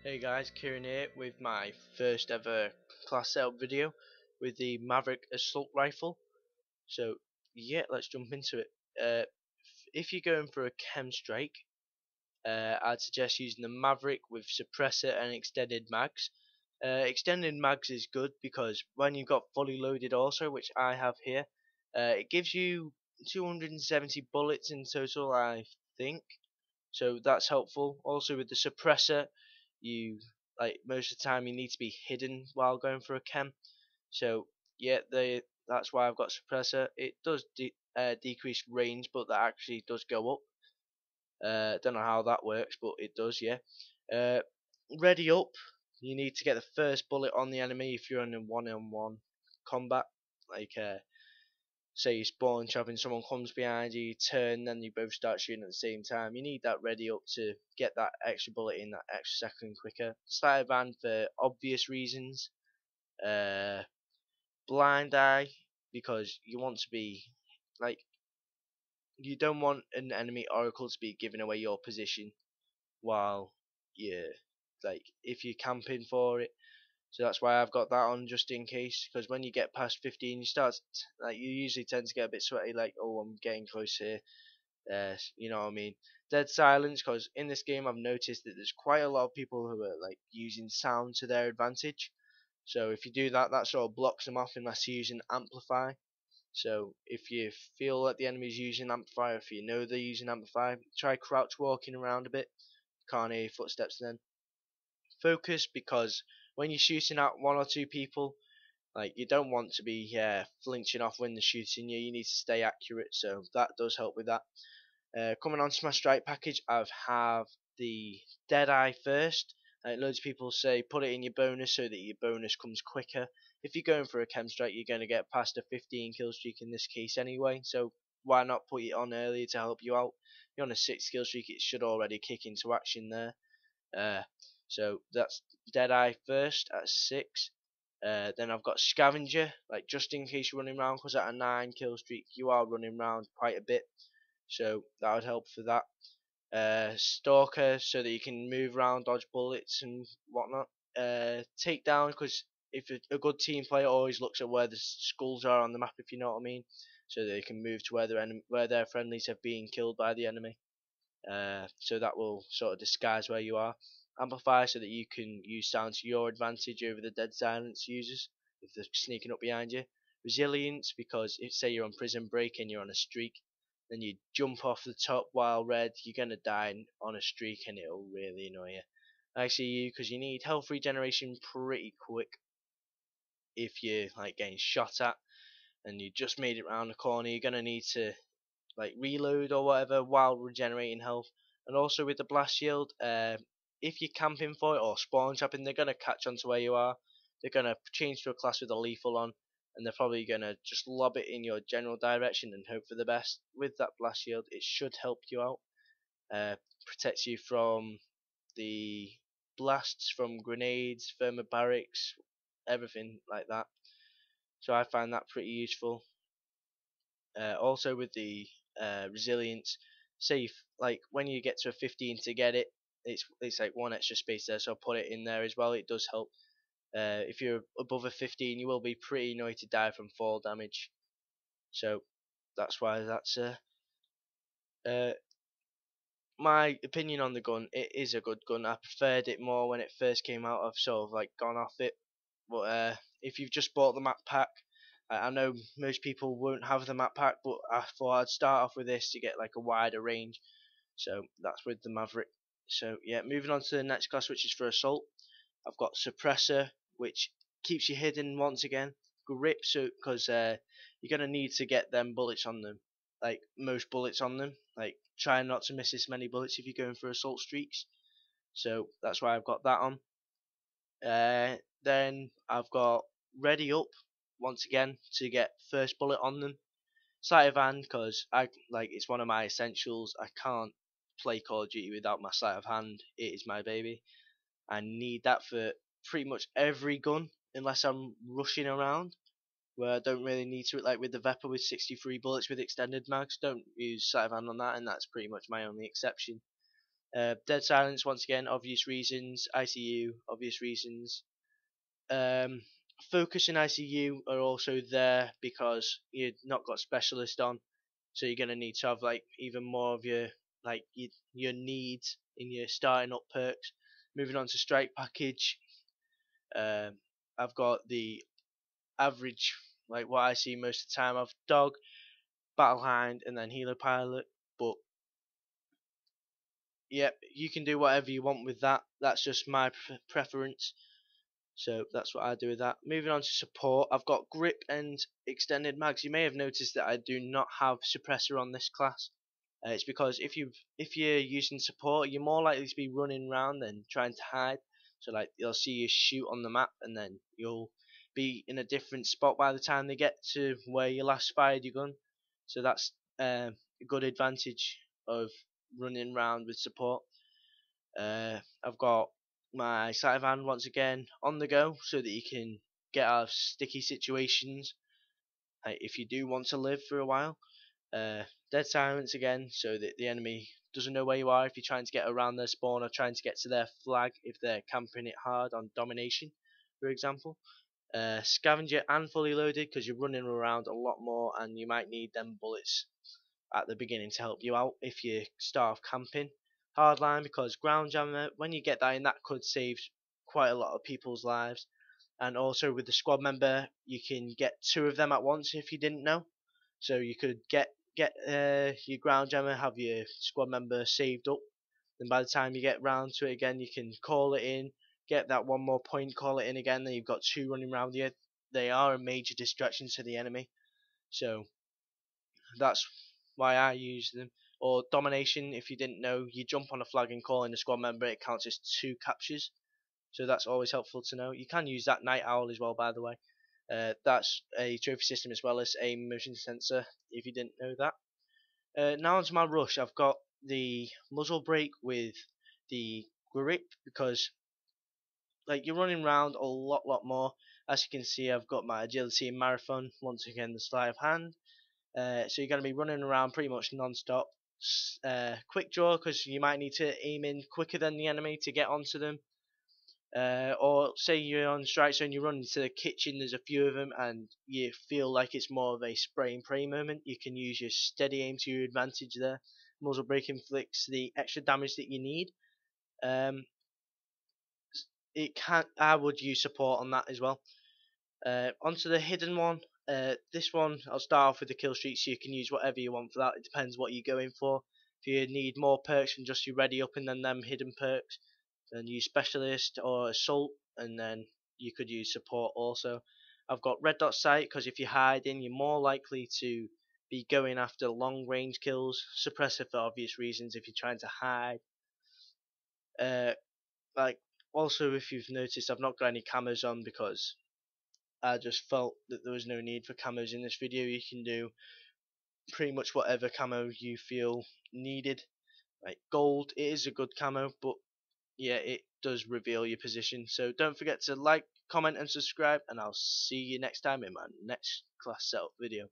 Hey guys, Kieran here with my first ever class setup video with the Maverick assault rifle. So yeah, let's jump into it. If you're going for a chem strike, I'd suggest using the Maverick with suppressor and extended mags. Extended mags is good because when you've got fully loaded also, which I have here, it gives you 270 bullets in total, I think. So that's helpful. Also with the suppressor, you most of the time you need to be hidden while going for a chem. So yeah, that's why I've got suppressor. It does decrease range, but that actually does go up. Don't know how that works, but it does. Yeah. Uh, Ready up. You need to get the first bullet on the enemy if you're in a one-on-one combat. Say you spawn chopping, someone comes behind you, you turn, then you both start shooting at the same time. You need that ready up to get that extra bullet in that extra second quicker. Sleight of hand for obvious reasons. Uh, Blind eye because you want to be like you don't want an enemy oracle to be giving away your position while you if you're camping for it. So that's why I've got that on just in case. Because when you get past 15, you start you usually tend to get a bit sweaty. Like, oh, I'm getting close here. You know what I mean? Dead silence. Because in this game, I've noticed that there's quite a lot of people who are using sound to their advantage. So if you do that, that sort of blocks them off unless you're using amplify. So if you feel that the enemy's using amplify, or if you know they're using amplify, try crouch walking around a bit. Can't hear your footsteps then. Focus, because when you're shooting at one or two people, you don't want to be flinching off when they're shooting you. You need to stay accurate, so that does help with that. Coming on to my strike package, I have the Deadeye first. Loads of people say put it in your bonus so that your bonus comes quicker. If you're going for a chem strike, you're going to get past a 15 kill streak in this case anyway, so why not put it on earlier to help you out? You're on a 6 kill streak, it should already kick into action there. So that's Deadeye first at 6. Then I've got Scavenger, just in case you're running around, because at a 9 kill streak you are running around quite a bit, so that would help for that. Stalker, so that you can move around, dodge bullets and whatnot. Takedown, because if a good team player always looks at where the skulls are on the map, if you know what I mean, so they can move to where their friendlies have been killed by the enemy. So that will sort of disguise where you are. Amplify, so that you can use sound to your advantage over the dead silence users if they're sneaking up behind you. Resilience, because if say you're on prison break and you're on a streak, then you jump off the top while red, you're gonna die on a streak and it'll really annoy you. Actually, because you need health regeneration pretty quick if you're getting shot at and you just made it around the corner. You're gonna need to reload or whatever while regenerating health. And also with the blast shield, if you're camping for it or spawn trapping, they're gonna catch on to where you are. They're gonna change to a class with a lethal on, and they're probably gonna just lob it in your general direction and hope for the best. With that blast shield, it should help you out. Protects you from the blasts, from grenades, thermobarics, everything like that. So I find that pretty useful. Also with the resilience, say when you get to a 15 to get it, it's like one extra space there, so I'll put it in there as well. It does help. If you're above a 15, you will be pretty annoyed to die from fall damage, so that's why that's uh, my opinion on the gun. It is a good gun. I preferred it more when it first came out. I've sort of gone off it, but if you've just bought the map pack, I know most people won't have the map pack, but I thought I'd start off with this to get a wider range. So that's with the Maverick. So yeah, moving on to the next class, which is for assault. I've got suppressor, which keeps you hidden once again. Grip, so because you're gonna need to get them bullets on them, most bullets on them. Try not to miss this many bullets if you're going for assault streaks. So that's why I've got that on. Then I've got ready up once again to get first bullet on them. Sleight of hand, because it's one of my essentials. I can't play Call of Duty without my sleight of hand. It is my baby. I need that for pretty much every gun, unless I'm rushing around, where I don't really need to. Like with the Vepr with 63 bullets with extended mags, don't use sleight of hand on that, and that's pretty much my only exception. Dead silence once again, obvious reasons. ICU, obvious reasons. Um, Focus and ICU are also there because you've not got specialist on, so you're gonna need to have like even more of your your needs in your starting up perks. Moving on to strike package, um, I've got the average, like what I see most of the time. I've dog, battle hind, and then healer pilot. But yep, you can do whatever you want with that. That's just my preference. So that's what I do with that. Moving on to support, I've got grip and extended mags. You may have noticed that I do not have suppressor on this class. It's because if you're using support, you're more likely to be running around than trying to hide. So like you'll see you shoot on the map, and then you'll be in a different spot by the time they get to where you last fired your gun. So that's a good advantage of running around with support. I've got my sleight of hand once again on the go, so that you can get out of sticky situations if you do want to live for a while. Dead silence again, so that the enemy doesn't know where you are if you're trying to get around their spawn or trying to get to their flag if they're camping it hard on domination, for example. Scavenger and fully loaded, because you're running around a lot more and you might need them bullets at the beginning to help you out if you start off camping. Hardline, because ground jammer, when you get that in, that could save quite a lot of people's lives. And also with the squad member, you can get two of them at once if you didn't know. So you could get your ground jammer, have your squad member saved up. Then by the time you get round to it again, you can call it in, get that one more point, call it in again. Then you've got two running around you. They are a major distraction to the enemy. So that's why I use them. Or domination, if you didn't know, you jump on a flag and call in a squad member, it counts as two captures. So that's always helpful to know. You can use that night owl as well, by the way. That's a trophy system as well as a motion sensor, if you didn't know that. Now onto my rush. I've got the muzzle brake with the grip, because like you're running around a lot more. As you can see, I've got my agility and marathon, once again the sleight of hand. So you're going to be running around pretty much non-stop. Quick draw, because you might need to aim in quicker than the enemy to get onto them. Or say you're on strike zone, you run into the kitchen, there's a few of them, and you feel like it's more of a spray and pray moment. You can use your steady aim to your advantage there. Muzzle brake inflicts the extra damage that you need. I would use support on that as well. Onto the hidden one. This one, I'll start off with the kill streak, so you can use whatever you want for that. It depends what you're going for. If you need more perks than just your ready up and then them hidden perks, then use specialist or assault, and then you could use support also. I've got red dot sight, because if you're hiding, you're more likely to be going after long range kills. Suppressor for obvious reasons if you're trying to hide. Like also, if you've noticed, I've not got any camos on because I just felt that there was no need for camos in this video. You can do pretty much whatever camo you feel needed. Like gold, it is a good camo, but yeah, it does reveal your position. So don't forget to like, comment and subscribe, and I'll see you next time in my next class setup video.